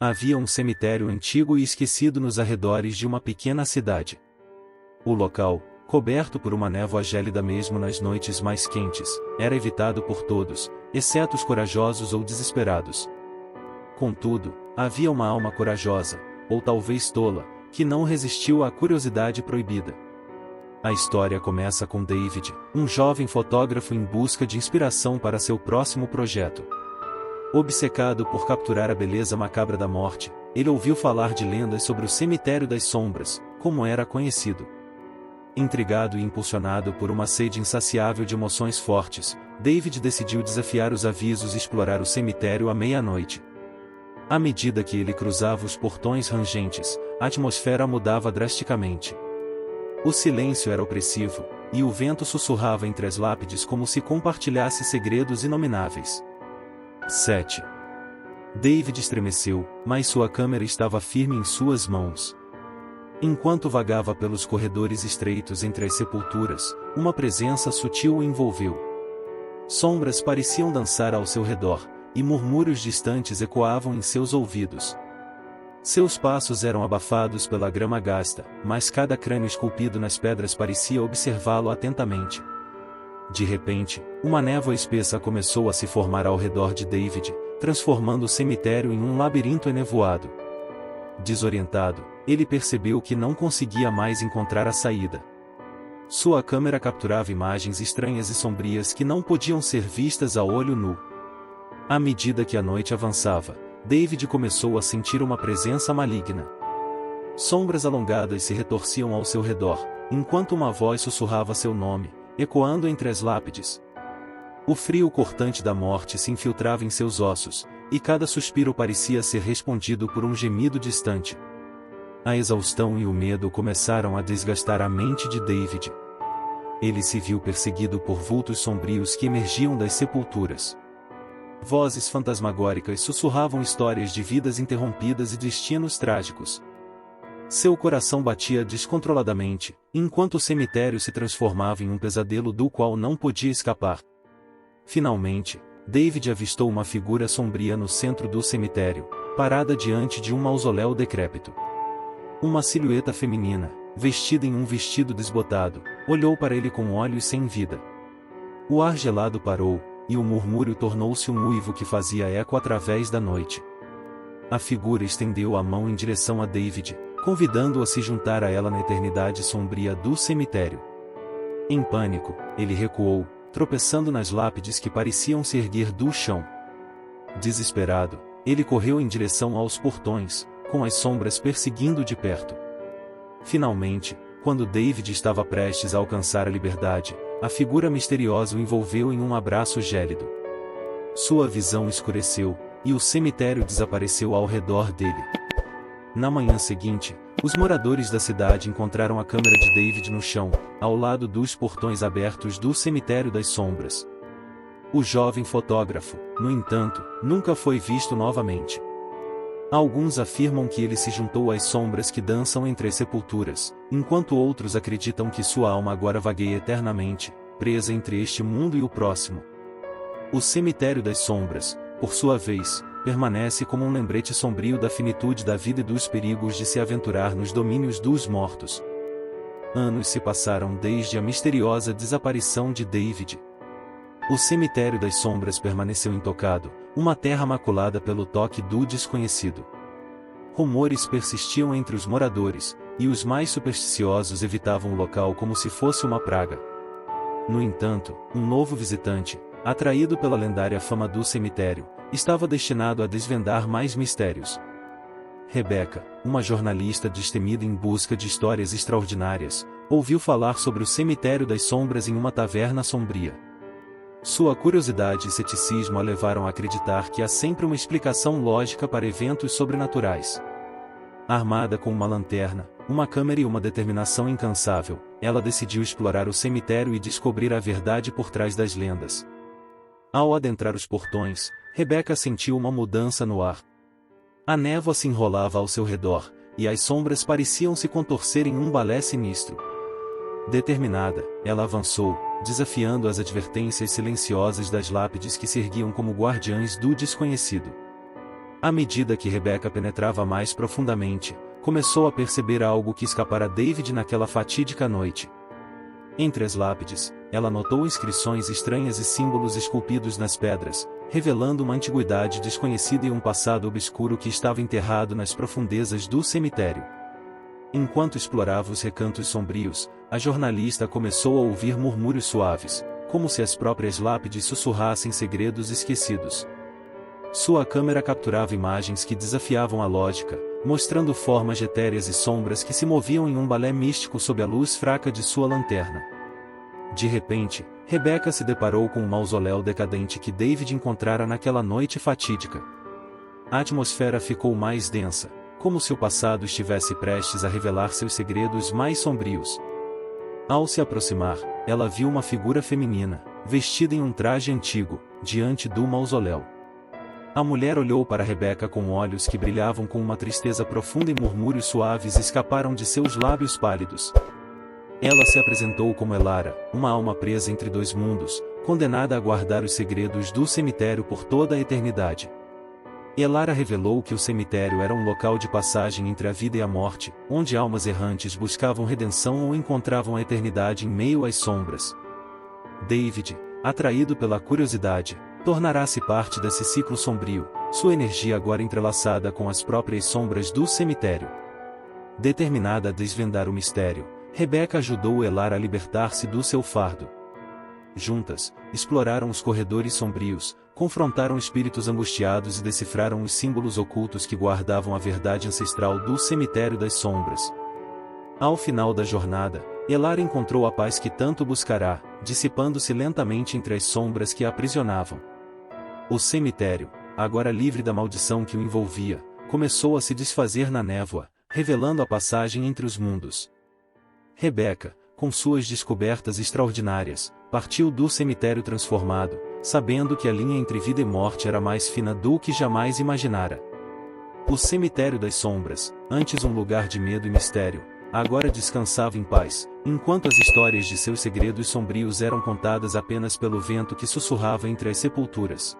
Havia um cemitério antigo e esquecido nos arredores de uma pequena cidade. O local, coberto por uma névoa gélida mesmo nas noites mais quentes, era evitado por todos, exceto os corajosos ou desesperados. Contudo, havia uma alma corajosa, ou talvez tola, que não resistiu à curiosidade proibida. A história começa com David, um jovem fotógrafo em busca de inspiração para seu próximo projeto. Obcecado por capturar a beleza macabra da morte, ele ouviu falar de lendas sobre o Cemitério das Sombras, como era conhecido. Intrigado e impulsionado por uma sede insaciável de emoções fortes, David decidiu desafiar os avisos e explorar o cemitério à meia-noite. À medida que ele cruzava os portões rangentes, a atmosfera mudava drasticamente. O silêncio era opressivo, e o vento sussurrava entre as lápides como se compartilhasse segredos inomináveis. 7. David estremeceu, mas sua câmera estava firme em suas mãos. Enquanto vagava pelos corredores estreitos entre as sepulturas, uma presença sutil o envolveu. Sombras pareciam dançar ao seu redor, e murmúrios distantes ecoavam em seus ouvidos. Seus passos eram abafados pela grama gasta, mas cada crânio esculpido nas pedras parecia observá-lo atentamente. De repente, uma névoa espessa começou a se formar ao redor de David, transformando o cemitério em um labirinto enevoado. Desorientado, ele percebeu que não conseguia mais encontrar a saída. Sua câmera capturava imagens estranhas e sombrias que não podiam ser vistas a olho nu. À medida que a noite avançava, David começou a sentir uma presença maligna. Sombras alongadas se retorciam ao seu redor, enquanto uma voz sussurrava seu nome, ecoando entre as lápides. O frio cortante da morte se infiltrava em seus ossos, e cada suspiro parecia ser respondido por um gemido distante. A exaustão e o medo começaram a desgastar a mente de David. Ele se viu perseguido por vultos sombrios que emergiam das sepulturas. Vozes fantasmagóricas sussurravam histórias de vidas interrompidas e destinos trágicos. Seu coração batia descontroladamente, enquanto o cemitério se transformava em um pesadelo do qual não podia escapar. Finalmente, David avistou uma figura sombria no centro do cemitério, parada diante de um mausoléu decrépito. Uma silhueta feminina, vestida em um vestido desbotado, olhou para ele com olhos sem vida. O ar gelado parou, e o murmúrio tornou-se um uivo que fazia eco através da noite. A figura estendeu a mão em direção a David, convidando-o a se juntar a ela na eternidade sombria do cemitério. Em pânico, ele recuou, tropeçando nas lápides que pareciam se erguer do chão. Desesperado, ele correu em direção aos portões, com as sombras perseguindo de perto. Finalmente, quando David estava prestes a alcançar a liberdade, a figura misteriosa o envolveu em um abraço gélido. Sua visão escureceu, e o cemitério desapareceu ao redor dele. Na manhã seguinte, os moradores da cidade encontraram a câmera de David no chão, ao lado dos portões abertos do Cemitério das Sombras. O jovem fotógrafo, no entanto, nunca foi visto novamente. Alguns afirmam que ele se juntou às sombras que dançam entre as sepulturas, enquanto outros acreditam que sua alma agora vagueia eternamente, presa entre este mundo e o próximo. O Cemitério das Sombras, por sua vez, permanece como um lembrete sombrio da finitude da vida e dos perigos de se aventurar nos domínios dos mortos. Anos se passaram desde a misteriosa desaparição de David. O Cemitério das Sombras permaneceu intocado, uma terra maculada pelo toque do desconhecido. Rumores persistiam entre os moradores, e os mais supersticiosos evitavam o local como se fosse uma praga. No entanto, um novo visitante, atraído pela lendária fama do cemitério, estava destinado a desvendar mais mistérios. Rebecca, uma jornalista destemida em busca de histórias extraordinárias, ouviu falar sobre o Cemitério das Sombras em uma taverna sombria. Sua curiosidade e ceticismo a levaram a acreditar que há sempre uma explicação lógica para eventos sobrenaturais. Armada com uma lanterna, uma câmera e uma determinação incansável, ela decidiu explorar o cemitério e descobrir a verdade por trás das lendas. Ao adentrar os portões, Rebecca sentiu uma mudança no ar. A névoa se enrolava ao seu redor, e as sombras pareciam se contorcer em um balé sinistro. Determinada, ela avançou, desafiando as advertências silenciosas das lápides que se erguiam como guardiães do desconhecido. À medida que Rebecca penetrava mais profundamente, começou a perceber algo que escapara a David naquela fatídica noite. Entre as lápides, ela notou inscrições estranhas e símbolos esculpidos nas pedras, revelando uma antiguidade desconhecida e um passado obscuro que estava enterrado nas profundezas do cemitério. Enquanto explorava os recantos sombrios, a jornalista começou a ouvir murmúrios suaves, como se as próprias lápides sussurrassem segredos esquecidos. Sua câmera capturava imagens que desafiavam a lógica, mostrando formas etéreas e sombras que se moviam em um balé místico sob a luz fraca de sua lanterna. De repente, Rebecca se deparou com o mausoléu decadente que David encontrara naquela noite fatídica. A atmosfera ficou mais densa, como se o passado estivesse prestes a revelar seus segredos mais sombrios. Ao se aproximar, ela viu uma figura feminina, vestida em um traje antigo, diante do mausoléu. A mulher olhou para Rebecca com olhos que brilhavam com uma tristeza profunda e murmúrios suaves escaparam de seus lábios pálidos. Ela se apresentou como Elara, uma alma presa entre dois mundos, condenada a guardar os segredos do cemitério por toda a eternidade. Elara revelou que o cemitério era um local de passagem entre a vida e a morte, onde almas errantes buscavam redenção ou encontravam a eternidade em meio às sombras. David, atraído pela curiosidade, tornará-se parte desse ciclo sombrio, sua energia agora entrelaçada com as próprias sombras do cemitério. Determinada a desvendar o mistério, Rebecca ajudou Elara a libertar-se do seu fardo. Juntas, exploraram os corredores sombrios, confrontaram espíritos angustiados e decifraram os símbolos ocultos que guardavam a verdade ancestral do cemitério das sombras. Ao final da jornada, Elara encontrou a paz que tanto buscará, dissipando-se lentamente entre as sombras que a aprisionavam. O cemitério, agora livre da maldição que o envolvia, começou a se desfazer na névoa, revelando a passagem entre os mundos. Rebecca, com suas descobertas extraordinárias, partiu do cemitério transformado, sabendo que a linha entre vida e morte era mais fina do que jamais imaginara. O cemitério das sombras, antes um lugar de medo e mistério, agora descansava em paz, enquanto as histórias de seus segredos sombrios eram contadas apenas pelo vento que sussurrava entre as sepulturas.